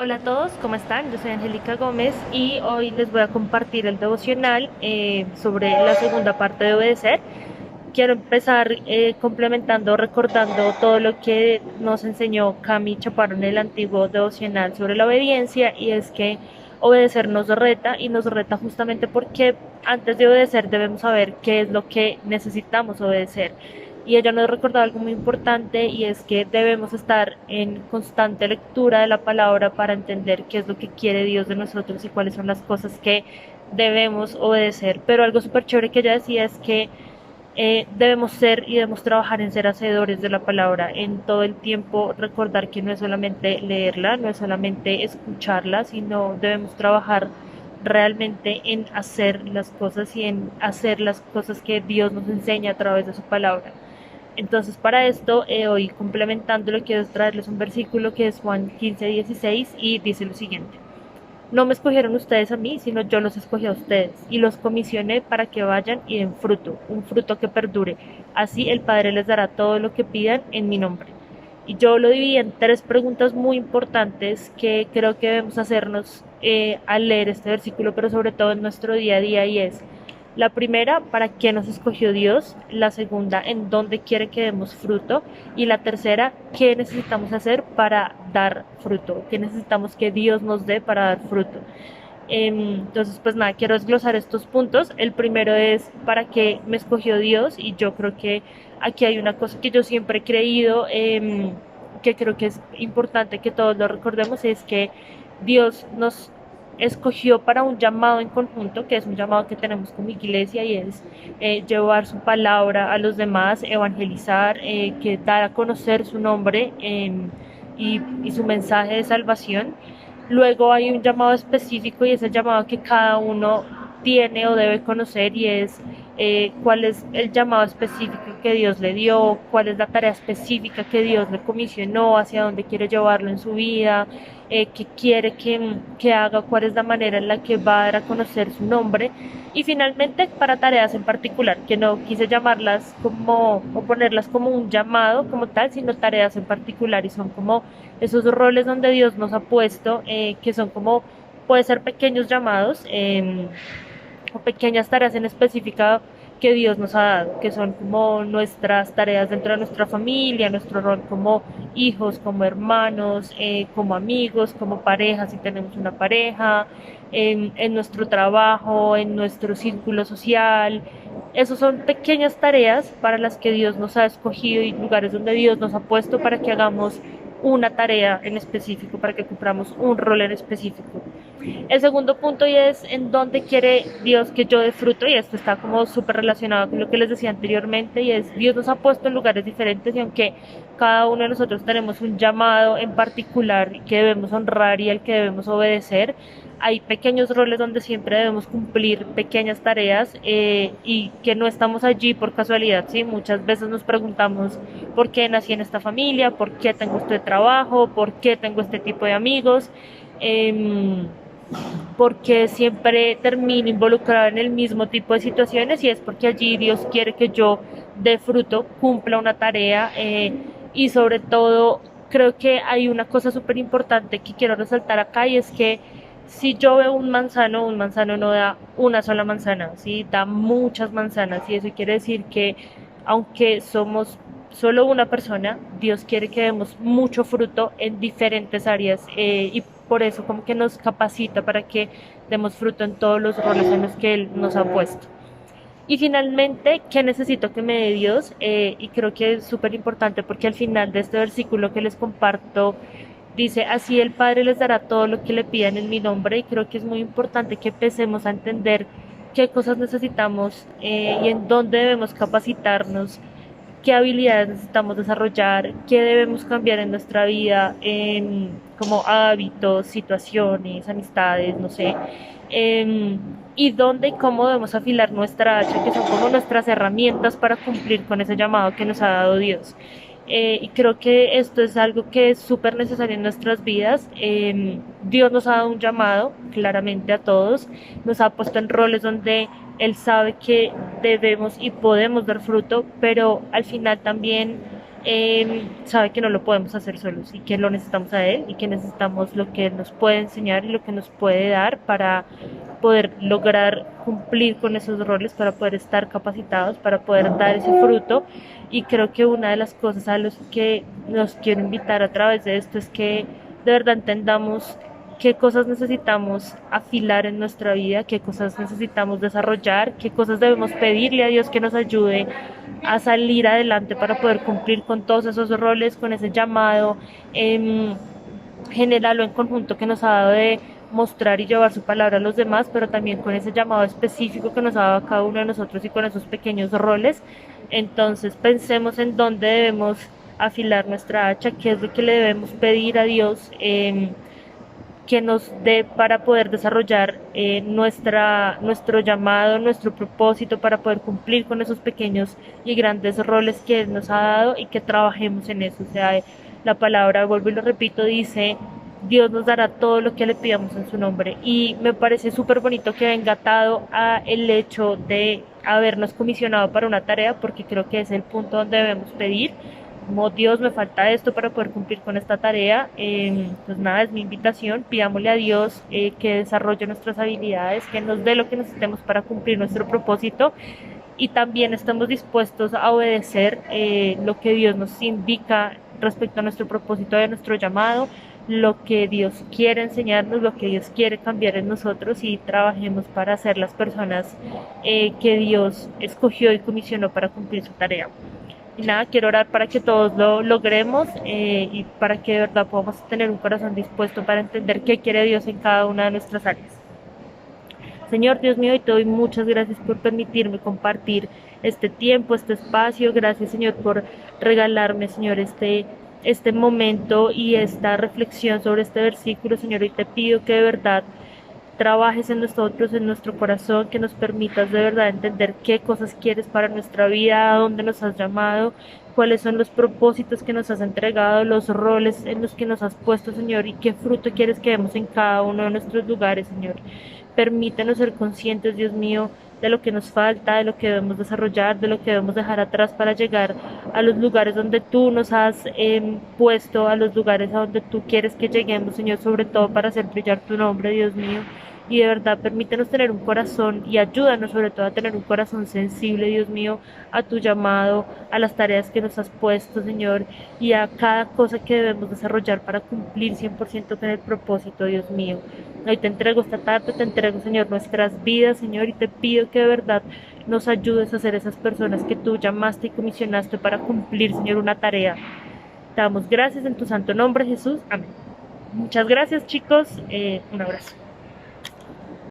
Hola a todos, ¿cómo están? Yo soy Angélica Gómez y hoy les voy a compartir el devocional sobre la segunda parte de obedecer. Quiero empezar complementando, recordando todo lo que nos enseñó Cami Chaparro en el antiguo devocional sobre la obediencia, y es que obedecer nos reta, y nos reta justamente porque antes de obedecer debemos saber qué es lo que necesitamos obedecer. Y ella nos recordaba algo muy importante, y es que debemos estar en constante lectura de la palabra para entender qué es lo que quiere Dios de nosotros y cuáles son las cosas que debemos obedecer. Pero algo súper chévere que ella decía es que debemos ser y debemos trabajar en ser hacedores de la palabra, en todo el tiempo recordar que no es solamente leerla, no es solamente escucharla, sino debemos trabajar realmente en hacer las cosas y en hacer las cosas que Dios nos enseña a través de su palabra. Entonces, para esto, hoy complementándolo, quiero traerles un versículo que es Juan 15:16, y dice lo siguiente: no me escogieron ustedes a mí, sino yo los escogí a ustedes, y los comisioné para que vayan y den fruto, un fruto que perdure. Así el Padre les dará todo lo que pidan en mi nombre. Y yo lo dividí en tres preguntas muy importantes que creo que debemos hacernos al leer este versículo, pero sobre todo en nuestro día a día, y es: la primera, ¿para qué nos escogió Dios? La segunda, ¿en dónde quiere que demos fruto? Y la tercera, ¿qué necesitamos hacer para dar fruto? ¿Qué necesitamos que Dios nos dé para dar fruto? Entonces, pues nada, quiero desglosar estos puntos. El primero es para qué me escogió Dios, y yo creo que aquí hay una cosa que yo siempre he creído, que creo que es importante que todos lo recordemos, es que Dios nos escogió para un llamado en conjunto, que es un llamado que tenemos como iglesia, y es llevar su palabra a los demás, evangelizar, que dar a conocer su nombre, y su mensaje de salvación. Luego hay un llamado específico, y es el llamado que cada uno tiene o debe conocer, y es cuál es el llamado específico que Dios le dio, cuál es la tarea específica que Dios le comisionó, hacia dónde quiere llevarlo en su vida, qué quiere que haga, cuál es la manera en la que va a dar a conocer su nombre. Y finalmente, para tareas en particular, que no quise llamarlas como o ponerlas como un llamado como tal, sino tareas en particular, y son como esos roles donde Dios nos ha puesto, que son como, puede ser pequeños llamados, o pequeñas tareas en específica que Dios nos ha dado, que son como nuestras tareas dentro de nuestra familia, nuestro rol como hijos, como hermanos, como amigos, como pareja, si tenemos una pareja, en nuestro trabajo, en nuestro círculo social. Esas son pequeñas tareas para las que Dios nos ha escogido, y lugares donde Dios nos ha puesto para que hagamos una tarea en específico, para que cumplamos un rol en específico. El segundo punto, y es en dónde quiere Dios que yo dé fruto, y esto está como súper relacionado con lo que les decía anteriormente, y es: Dios nos ha puesto en lugares diferentes, y aunque cada uno de nosotros tenemos un llamado en particular que debemos honrar y al que debemos obedecer, hay pequeños roles donde siempre debemos cumplir pequeñas tareas, y que no estamos allí por casualidad, ¿sí? Muchas veces nos preguntamos por qué nací en esta familia, por qué tengo este trabajo, por qué tengo este tipo de amigos, eh, porque siempre termino involucrada en el mismo tipo de situaciones, y es porque allí Dios quiere que yo dé fruto, cumpla una tarea, y sobre todo creo que hay una cosa súper importante que quiero resaltar acá, y es que si yo veo un manzano no da una sola manzana, ¿sí? Da muchas manzanas, y eso quiere decir que aunque somos solo una persona, Dios quiere que demos mucho fruto en diferentes áreas, y por eso como que nos capacita para que demos fruto en todos los roles en los que Él nos ha puesto. Y finalmente, ¿qué necesito que me dé Dios? Y creo que es súper importante, porque al final de este versículo que les comparto dice: así el Padre les dará todo lo que le pidan en mi nombre. Y creo que es muy importante que empecemos a entender qué cosas necesitamos, y en dónde debemos capacitarnos, qué habilidades necesitamos desarrollar, qué debemos cambiar en nuestra vida, en como hábitos, situaciones, amistades, no sé, y dónde y cómo debemos afilar nuestra hacha, que son como nuestras herramientas para cumplir con ese llamado que nos ha dado Dios. Y creo que esto es algo que es súper necesario en nuestras vidas. Dios nos ha dado un llamado claramente a todos, nos ha puesto en roles donde Él sabe que debemos y podemos dar fruto, pero al final también sabe que no lo podemos hacer solos y que lo necesitamos a Él y que necesitamos lo que Él nos puede enseñar y lo que nos puede dar para poder lograr cumplir con esos roles, para poder estar capacitados, para poder dar ese fruto. Y creo que una de las cosas a los que nos quiero invitar a través de esto es que de verdad entendamos qué cosas necesitamos afilar en nuestra vida, qué cosas necesitamos desarrollar, qué cosas debemos pedirle a Dios que nos ayude a salir adelante para poder cumplir con todos esos roles, con ese llamado general o en conjunto que nos ha dado de mostrar y llevar su palabra a los demás, pero también con ese llamado específico que nos ha dado a cada uno de nosotros y con esos pequeños roles. Entonces pensemos en dónde debemos afilar nuestra hacha, qué es lo que le debemos pedir a Dios, que nos dé para poder desarrollar nuestro llamado, nuestro propósito, para poder cumplir con esos pequeños y grandes roles que Él nos ha dado y que trabajemos en eso. O sea, la palabra, vuelvo y lo repito, dice, Dios nos dará todo lo que le pidamos en su nombre. Y me parece súper bonito que venga atado a el hecho de habernos comisionado para una tarea, porque creo que es el punto donde debemos pedir como Dios, me falta esto para poder cumplir con esta tarea. Pues nada, es mi invitación, pidámosle a Dios que desarrolle nuestras habilidades, que nos dé lo que necesitemos para cumplir nuestro propósito y también estamos dispuestos a obedecer lo que Dios nos indica respecto a nuestro propósito de nuestro llamado, lo que Dios quiere enseñarnos, lo que Dios quiere cambiar en nosotros y trabajemos para ser las personas que Dios escogió y comisionó para cumplir su tarea. Y nada, quiero orar para que todos lo logremos y para que de verdad podamos tener un corazón dispuesto para entender qué quiere Dios en cada una de nuestras áreas. Señor Dios mío, y te doy muchas gracias por permitirme compartir este tiempo, este espacio. Gracias, Señor, por regalarme, Señor, este momento y esta reflexión sobre este versículo, Señor. Y te pido que de verdad trabajes en nosotros, en nuestro corazón, que nos permitas de verdad entender qué cosas quieres para nuestra vida, a dónde nos has llamado, cuáles son los propósitos que nos has entregado, los roles en los que nos has puesto, Señor, y qué fruto quieres que demos en cada uno de nuestros lugares, Señor. Permítenos ser conscientes, Dios mío, de lo que nos falta, de lo que debemos desarrollar, de lo que debemos dejar atrás para llegar a los lugares donde tú nos has puesto, a los lugares a donde tú quieres que lleguemos, Señor, sobre todo para hacer brillar tu nombre, Dios mío. Y de verdad, permítenos tener un corazón y ayúdanos sobre todo a tener un corazón sensible, Dios mío, a tu llamado, a las tareas que nos has puesto, Señor, y a cada cosa que debemos desarrollar para cumplir 100% con el propósito, Dios mío. Hoy te entrego esta tarde, te entrego, Señor, nuestras vidas, Señor, y te pido que de verdad nos ayudes a ser esas personas que tú llamaste y comisionaste para cumplir, Señor, una tarea. Te damos gracias en tu santo nombre, Jesús. Amén. Muchas gracias, chicos. Un abrazo.